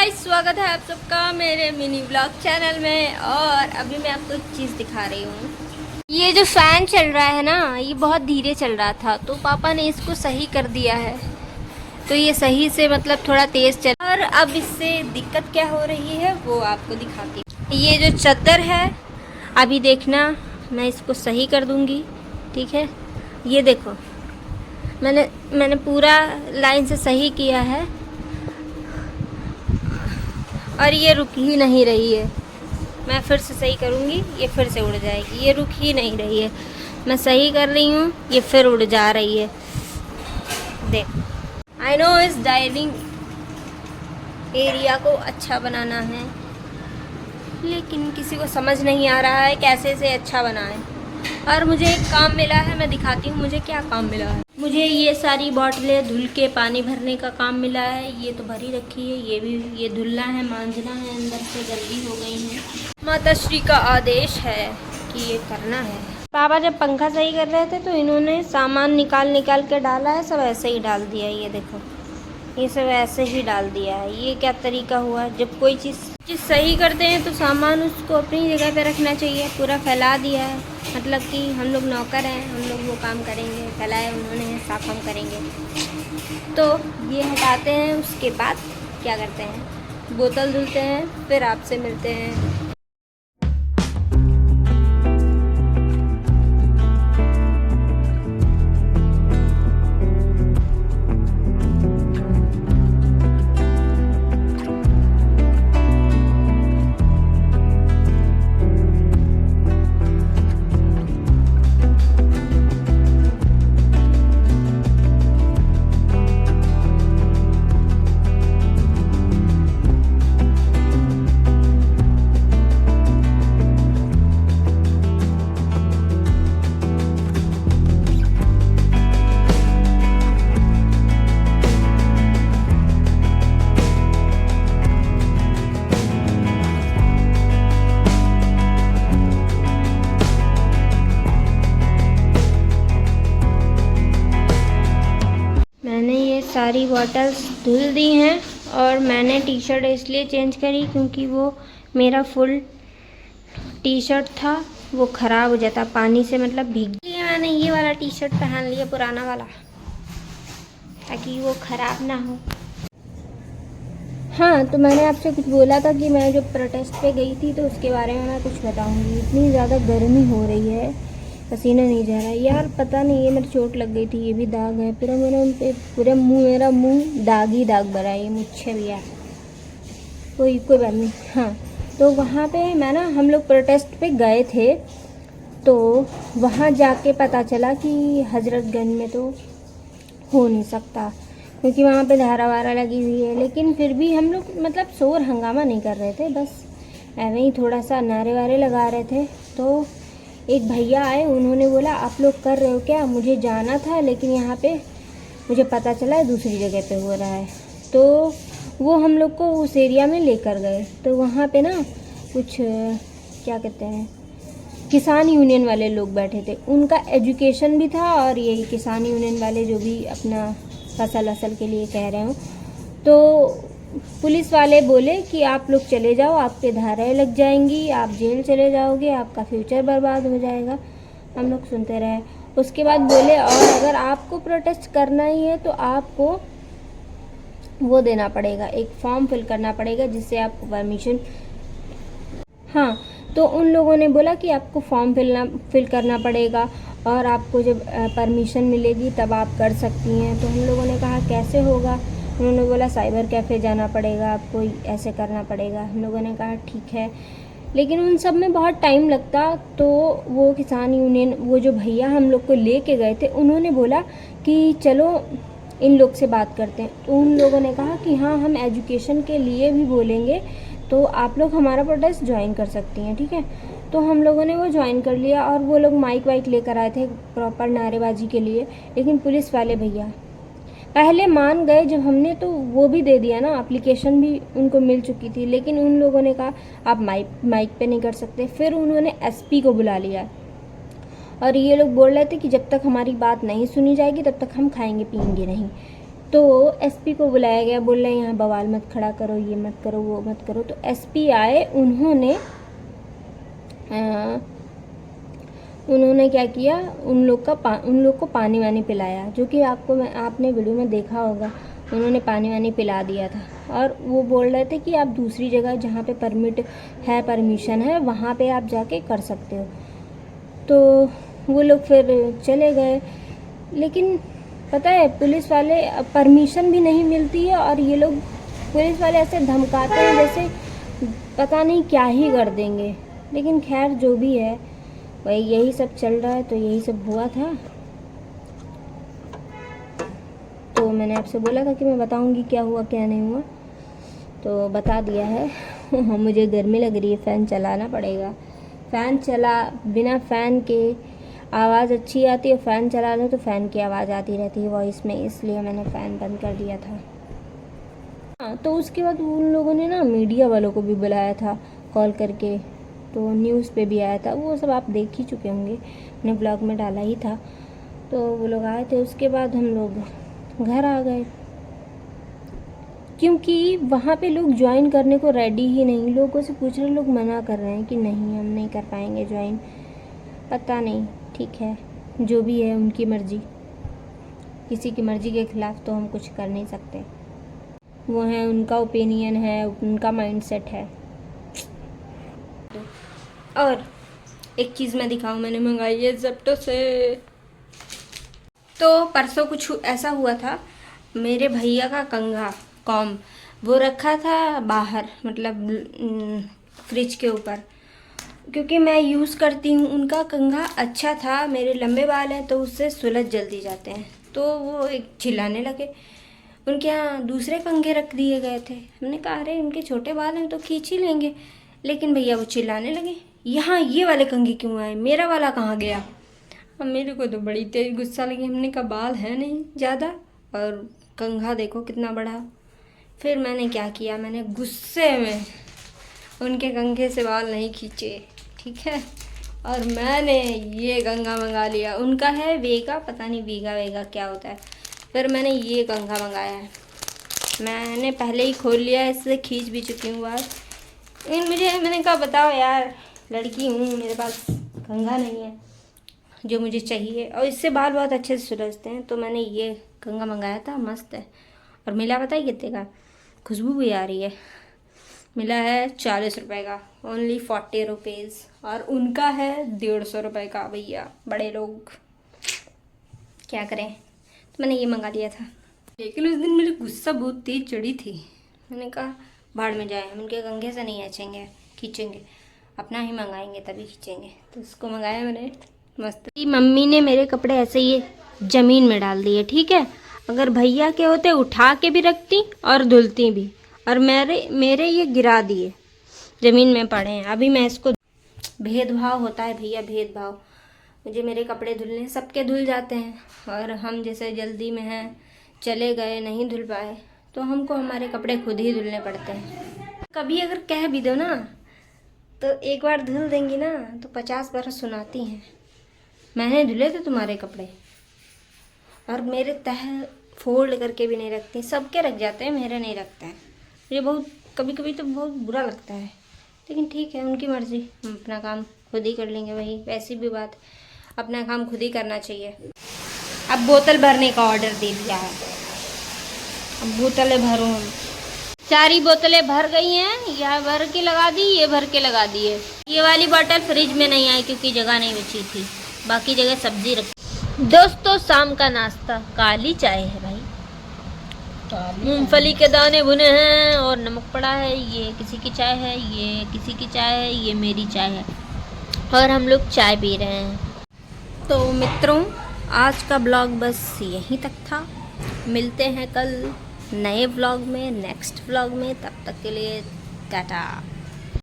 Guys, स्वागत है आप सबका मेरे मिनी ब्लॉग चैनल में। और अभी मैं आपको एक चीज़ दिखा रही हूँ। ये जो फ़ैन चल रहा है ना, ये बहुत धीरे चल रहा था, तो पापा ने इसको सही कर दिया है। तो ये सही से मतलब थोड़ा तेज़ चल, और अब इससे दिक्कत क्या हो रही है वो आपको दिखाती हूँ। ये जो चादर है, अभी देखना, मैं इसको सही कर दूँगी, ठीक है। ये देखो, मैंने पूरा लाइन से सही किया है और ये रुक ही नहीं रही है। मैं फिर से सही करूँगी, ये फिर से उड़ जाएगी। ये रुक ही नहीं रही है, मैं सही कर रही हूँ, ये फिर उड़ जा रही है। देख, आई नो इस डाइनिंग एरिया को अच्छा बनाना है, लेकिन किसी को समझ नहीं आ रहा है कैसे से अच्छा बनाएं। और मुझे एक काम मिला है, मैं दिखाती हूँ मुझे क्या काम मिला है। मुझे ये सारी बॉटलें धुल के पानी भरने का काम मिला है। ये तो भरी रखी है, ये भी, ये धुलना है, मांजना है, अंदर से गंदी हो गई है। माता श्री का आदेश है कि ये करना है। पापा जब पंखा सही कर रहे थे तो इन्होंने सामान निकाल निकाल के डाला है, सब ऐसे ही डाल दिया है। ये देखो, ये सब ऐसे ही डाल दिया है। ये क्या तरीका हुआ? जब कोई चीज़ सही करते हैं तो सामान उसको अपनी जगह पे रखना चाहिए। पूरा फैला दिया है, मतलब कि हम लोग नौकर हैं, हम लोग वो काम करेंगे, फैलाए उन्होंने, साफ हम करेंगे। तो ये हटाते हैं, उसके बाद क्या करते हैं, बोतल धुलते हैं, फिर आपसे मिलते हैं। मैंने ये सारी बॉटल्स धुल दी हैं और मैंने टी शर्ट इसलिए चेंज करी क्योंकि वो मेरा फुल टी शर्ट था, वो ख़राब हो जाता पानी से, मतलब भीग गया। मैंने ये वाला टी शर्ट पहन लिया, पुराना वाला, ताकि वो ख़राब ना हो। हाँ, तो मैंने आपसे कुछ बोला था कि मैं जो प्रोटेस्ट पे गई थी तो उसके बारे में मैं कुछ बताऊँगी। इतनी ज़्यादा गर्मी हो रही है, पसीना नहीं जा रहा है यार, पता नहीं, ये मेरी चोट लग गई थी, ये भी दाग है पूरा मेरा मुंह दाग ही दाग भरा है, ये मुझे भी है। कोई बात नहीं। हाँ, तो वहाँ पे हम लोग प्रोटेस्ट पे गए थे, तो वहाँ जाके पता चला कि हजरतगंज में तो हो नहीं सकता, क्योंकि वहाँ पे धारा वारा लगी हुई है। लेकिन फिर भी हम लोग मतलब शोर हंगामा नहीं कर रहे थे, बस ऐसे ही थोड़ा सा नारे वारे लगा रहे थे। तो एक भैया आए, उन्होंने बोला आप लोग कर रहे हो क्या? मुझे जाना था, लेकिन यहाँ पे मुझे पता चला है दूसरी जगह पे हो रहा है। तो वो हम लोग को उस एरिया में लेकर गए। तो वहाँ पे ना कुछ क्या कहते हैं, किसान यूनियन वाले लोग बैठे थे, उनका एजुकेशन भी था, और यही किसान यूनियन वाले जो भी अपना फसल के लिए कह रहे हो। तो पुलिस वाले बोले कि आप लोग चले जाओ, आप पे धाराएं लग जाएंगी, आप जेल चले जाओगे, आपका फ्यूचर बर्बाद हो जाएगा। हम लोग सुनते रहे। उसके बाद बोले और अगर आपको प्रोटेस्ट करना ही है तो आपको वो देना पड़ेगा, एक फॉर्म फिल करना पड़ेगा जिससे आपको परमिशन। हाँ, तो उन लोगों ने बोला कि आपको फॉर्म फिल करना पड़ेगा और आपको जब परमिशन मिलेगी तब आप कर सकती हैं। तो हम लोगों ने कहा कैसे होगा? उन्होंने बोला साइबर कैफ़े जाना पड़ेगा, आपको ऐसे करना पड़ेगा। हम लोगों ने कहा ठीक है, लेकिन उन सब में बहुत टाइम लगता। तो वो किसान यूनियन, वो जो भैया हम लोग को ले के गए थे, उन्होंने बोला कि चलो इन लोग से बात करते हैं। तो उन लोगों ने कहा कि हाँ, हम एजुकेशन के लिए भी बोलेंगे, तो आप लोग हमारा प्रोटेस्ट ज्वाइन कर सकती हैं, ठीक है। तो हम लोगों ने वो ज्वाइन कर लिया, और वो लोग माइक वाइक लेकर आए थे प्रॉपर नारेबाजी के लिए। लेकिन पुलिस वाले भैया पहले मान गए जब हमने तो वो भी दे दिया ना, एप्लीकेशन भी उनको मिल चुकी थी, लेकिन उन लोगों ने कहा आप माइक पे नहीं कर सकते। फिर उन्होंने एसपी को बुला लिया, और ये लोग बोल रहे थे कि जब तक हमारी बात नहीं सुनी जाएगी तब तक हम खाएंगे पिएंगे नहीं। तो एसपी को बुलाया गया, बोल रहे हैं यहाँ बवाल मत खड़ा करो, ये मत करो, वो मत करो। तो एसपी आए, उन्होंने क्या किया, उन लोग को पानी वानी पिलाया, जो कि आपने वीडियो में देखा होगा। उन्होंने पानी वानी पिला दिया था और वो बोल रहे थे कि आप दूसरी जगह जहाँ पे परमिशन है वहाँ पे आप जाके कर सकते हो। तो वो लोग फिर चले गए, लेकिन पता है पुलिस वाले परमिशन भी नहीं मिलती है और ये लोग पुलिस वाले ऐसे धमकाते हैं जैसे पता नहीं क्या ही कर देंगे। लेकिन खैर जो भी है वही, यही सब चल रहा है। तो यही सब हुआ था। तो मैंने आपसे बोला था कि मैं बताऊंगी क्या हुआ क्या नहीं हुआ, तो बता दिया है। मुझे गर्मी लग रही है, फ़ैन चलाना पड़ेगा। फ़ैन चला, बिना फ़ैन के आवाज़ अच्छी आती है, फ़ैन चला लो तो फ़ैन की आवाज़ आती रहती है वॉइस में, इसलिए मैंने फ़ैन बंद कर दिया था। हाँ, तो उसके बाद उन लोगों ने ना मीडिया वालों को भी बुलाया था कॉल करके, तो न्यूज़ पे भी आया था। वो सब आप देख ही चुके होंगे, मैंने ब्लॉग में डाला ही था। तो वो लोग आए थे, उसके बाद हम लोग घर आ गए, क्योंकि वहाँ पे लोग ज्वाइन करने को रेडी ही नहीं। लोगों से पूछ रहे, लोग मना कर रहे हैं कि नहीं हम नहीं कर पाएंगे ज्वाइन। पता नहीं, ठीक है, जो भी है उनकी मर्ज़ी। किसी की मर्ज़ी के ख़िलाफ़ तो हम कुछ कर नहीं सकते। वो है, उनका ओपिनियन है, उनका माइंडसेट है। और एक चीज़ मैं दिखाऊं, मैंने मंगाई है ज़ेप्टो से। तो परसों कुछ ऐसा हुआ था, मेरे भैया का कंघा कॉम वो रखा था बाहर, मतलब फ्रिज के ऊपर, क्योंकि मैं यूज़ करती हूँ। उनका कंघा अच्छा था, मेरे लंबे बाल हैं तो उससे सुलझ जल्दी जाते हैं। तो वो एक चिल्लाने लगे, उनके यहाँ दूसरे कंघे रख दिए गए थे। हमने कहा अरे उनके छोटे बाल हैं तो खींच ही लेंगे, लेकिन भैया वो चिल्लाने लगे, यहाँ ये वाले कंघे क्यों आए, मेरा वाला कहाँ गया। अब मेरे को तो बड़ी तेज गुस्सा लगी। हमने कहा बाल है नहीं ज़्यादा और कंघा देखो कितना बड़ा। फिर मैंने क्या किया, मैंने गुस्से में उनके कंघे से बाल नहीं खींचे, ठीक है, और मैंने ये कंघा मंगा लिया। उनका है वेगा, पता नहीं वेगा क्या होता है। फिर मैंने ये कंघा मंगाया है, मैंने पहले ही खोल लिया है, इससे खींच भी चुकी हूँ बाल। मैंने कहा बताओ यार, लड़की हूँ, मेरे पास कंघा नहीं है जो मुझे चाहिए, और इससे बाल बहुत अच्छे से सुलझते हैं। तो मैंने ये कंघा मंगाया था, मस्त है। और मिला पता है कितने का, खुशबू भी आ रही है। मिला है 40 रुपये का, ओनली 40 रुपीज़। और उनका है 150 रुपये का। भैया बड़े लोग, क्या करें। तो मैंने ये मंगा लिया था, लेकिन उस दिन मेरी गुस्सा बहुत तेज चढ़ी थी। मैंने कहा भाड़ में जाए, हम उनके कंघे से नहीं खींचेंगे, अपना ही मंगाएंगे तभी खींचेंगे। तो उसको मंगाया मैंने, मस्त। मम्मी ने मेरे कपड़े ऐसे ही ज़मीन में डाल दिए, ठीक है। अगर भैया के होते उठा के भी रखती और धुलती भी, और मेरे ये गिरा दिए, ज़मीन में पड़े हैं। अभी मैं इसको, भेदभाव होता है भैया, भेदभाव। मुझे मेरे कपड़े धुलने, सबके धुल जाते हैं, और हम जैसे जल्दी में हैं, चले गए, नहीं धुल पाए, तो हमको हमारे कपड़े खुद ही धुलने पड़ते हैं। कभी अगर कह भी दो ना, तो एक बार धुल देंगी ना तो 50 बार सुनाती हैं, मैंने धुले थे तुम्हारे कपड़े। और मेरे तह फोल्ड करके भी नहीं रखती, सबके रख जाते हैं, मेरे नहीं रखते हैं। मुझे बहुत कभी कभी तो बहुत बुरा लगता है, लेकिन ठीक है, उनकी मर्ज़ी, हम अपना काम खुद ही कर लेंगे। वही वैसी भी बात, अपना काम खुद ही करना चाहिए। अब बोतल भरने का ऑर्डर दे दिया है, अब बोतलें भरूँ हम। 4 बोतलें भर गई हैं, यह भर के लगा दी, ये भर के लगा दिए। ये वाली बोतल फ्रिज में नहीं आई क्योंकि जगह नहीं बची थी, बाकी जगह सब्जी रखी। दोस्तों शाम का नाश्ता काली चाय है भाई, मूंगफली के दाने भुने हैं और नमक पड़ा है। ये किसी की चाय है, ये किसी की चाय है, ये मेरी चाय है, और हम लोग चाय पी रहे हैं। तो मित्रों, आज का ब्लॉग बस यहीं तक था। मिलते हैं कल नए ब्लॉग में, नेक्स्ट ब्लॉग में। तब तक के लिए टाटा।